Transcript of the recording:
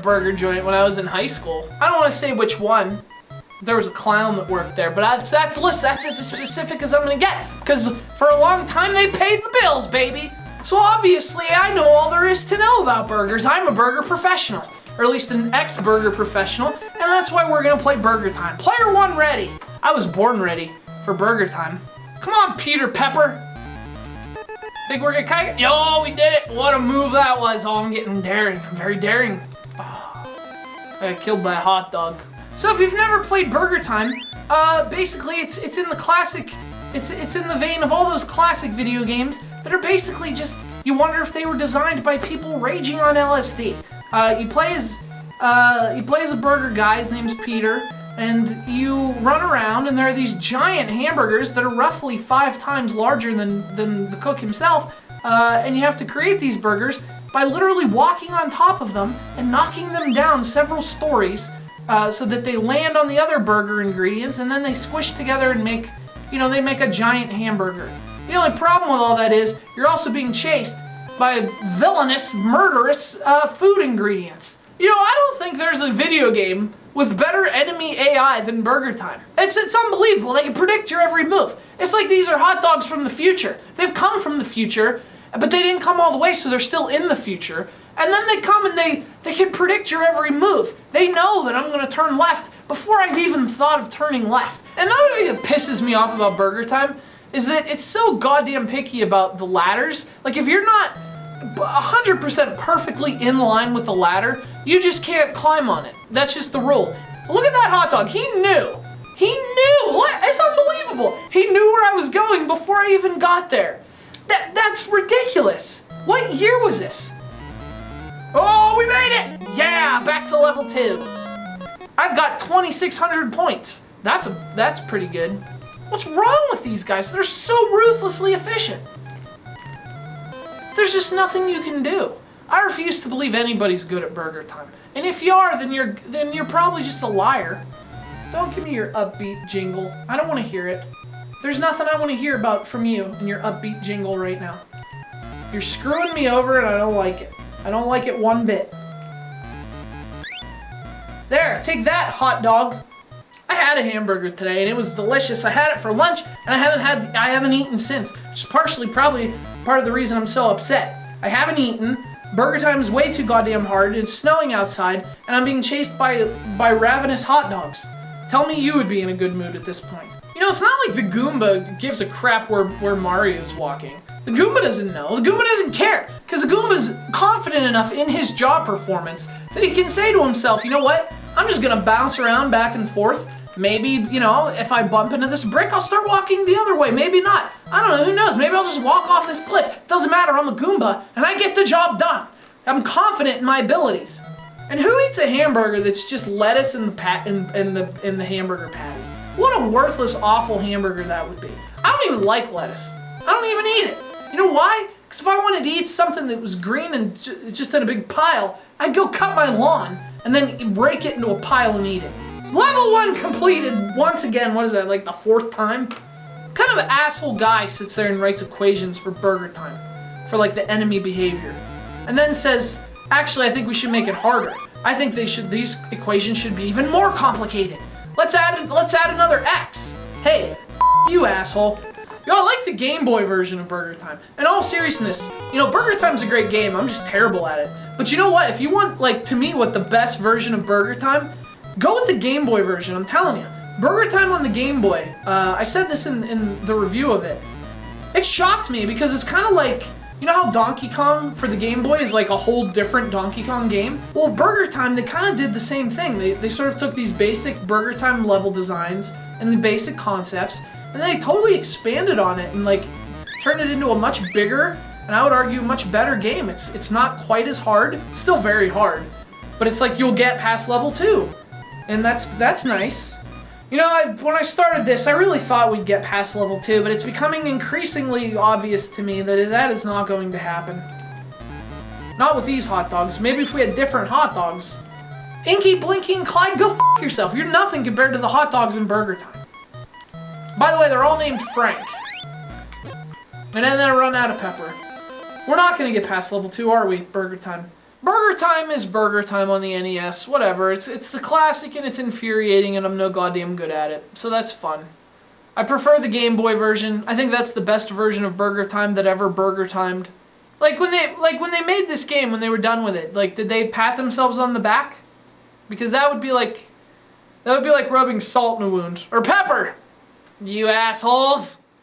burger joint when I was in high school. I don't want to say which one. There was a clown that worked there, but that's as specific as I'm gonna get, because for a long time they paid the bills, baby. So obviously I know all there is to know about burgers. I'm a burger professional, or at least an ex-burger professional, and that's why we're gonna play BurgerTime. Player 1 ready. I was born ready for BurgerTime. Come on, Peter Pepper. Think we're gonna kite it? Yo, we did it. What a move that was. Oh, I'm getting daring. I'm very daring. Oh, I got killed by a hot dog. So if you've never played BurgerTime, basically it's in the classic, it's in the vein of all those classic video games that are basically just, you wonder if they were designed by people raging on LSD. You play as a burger guy, his name's Peter, and you run around and there are these giant hamburgers that are roughly 5 times larger than the cook himself, and you have to create these burgers by literally walking on top of them and knocking them down several stories, so that they land on the other burger ingredients, and then they squish together and make, they make a giant hamburger. The only problem with all that is you're also being chased by villainous, murderous food ingredients. I don't think there's a video game with better enemy AI than BurgerTime. It's unbelievable. They can predict your every move. It's like these are hot dogs from the future. They've come from the future, but they didn't come all the way, so they're still in the future. And then they come and they can predict your every move. They know that I'm gonna turn left before I've even thought of turning left. And another thing that pisses me off about BurgerTime is that it's so goddamn picky about the ladders. Like, if you're not 100% perfectly in line with the ladder, you just can't climb on it. That's just the rule. Look at that hot dog. He knew. He knew. It's unbelievable. He knew where I was going before I even got there. That's ridiculous. What year was this? Oh, we made it! Yeah, back to level 2. I've got 2,600 points. That's pretty good. What's wrong with these guys? They're so ruthlessly efficient. There's just nothing you can do. I refuse to believe anybody's good at BurgerTime. And if you are, then you're probably just a liar. Don't give me your upbeat jingle. I don't want to hear it. There's nothing I want to hear about from you in your upbeat jingle right now. You're screwing me over and I don't like it. I don't like it one bit. There, take that, hot dog. I had a hamburger today and it was delicious. I had it for lunch and I haven't eaten since. Which is partially probably part of the reason I'm so upset. I haven't eaten. BurgerTime is way too goddamn hard. It's snowing outside and I'm being chased by ravenous hot dogs. Tell me you would be in a good mood at this point. It's not like the Goomba gives a crap where Mario's walking. The Goomba doesn't know. The Goomba doesn't care. Because the Goomba's confident enough in his job performance that he can say to himself, you know what? I'm just gonna bounce around back and forth. Maybe, if I bump into this brick, I'll start walking the other way. Maybe not. I don't know, who knows? Maybe I'll just walk off this cliff. Doesn't matter, I'm a Goomba, and I get the job done. I'm confident in my abilities. And who eats a hamburger that's just lettuce in the hamburger patty? What a worthless, awful hamburger that would be. I don't even like lettuce. I don't even eat it. You know why? Because if I wanted to eat something that was green and just in a big pile, I'd go cut my lawn and then rake it into a pile and eat it. Level 1 completed once again. What is that, like the 4th time? What kind of an asshole guy sits there and writes equations for BurgerTime for like the enemy behavior, and then says, actually, I think we should make it harder. I think these equations should be even more complicated. Let's add another X. Hey, you asshole. I like the Game Boy version of BurgerTime. In all seriousness, BurgerTime's a great game. I'm just terrible at it. But you know what? If you want, to me, what the best version of BurgerTime, go with the Game Boy version. I'm telling you. BurgerTime on the Game Boy. I said this in the review of it. It shocked me because it's kind of like, how Donkey Kong for the Game Boy is like a whole different Donkey Kong game? Well, BurgerTime, they kind of did the same thing. They sort of took these basic BurgerTime level designs and the basic concepts, and they totally expanded on it and turned it into a much bigger, and I would argue much better game. It's not quite as hard. It's still very hard, but it's like you'll get past level 2, and that's nice. When I started this, I really thought we'd get past level 2, but it's becoming increasingly obvious to me that is not going to happen. Not with these hot dogs. Maybe if we had different hot dogs. Inky, Blinky, and Clyde, go f*** yourself. You're nothing compared to the hot dogs in BurgerTime. By the way, they're all named Frank. And then I run out of pepper. We're not going to get past level 2, are we, BurgerTime? BurgerTime is BurgerTime on the NES. Whatever. It's the classic and it's infuriating and I'm no goddamn good at it. So that's fun. I prefer the Game Boy version. I think that's the best version of BurgerTime that ever BurgerTimed. Like when they made this game, when they were done with it, like did they pat themselves on the back? Because that would be like rubbing salt in a wound or pepper. You assholes.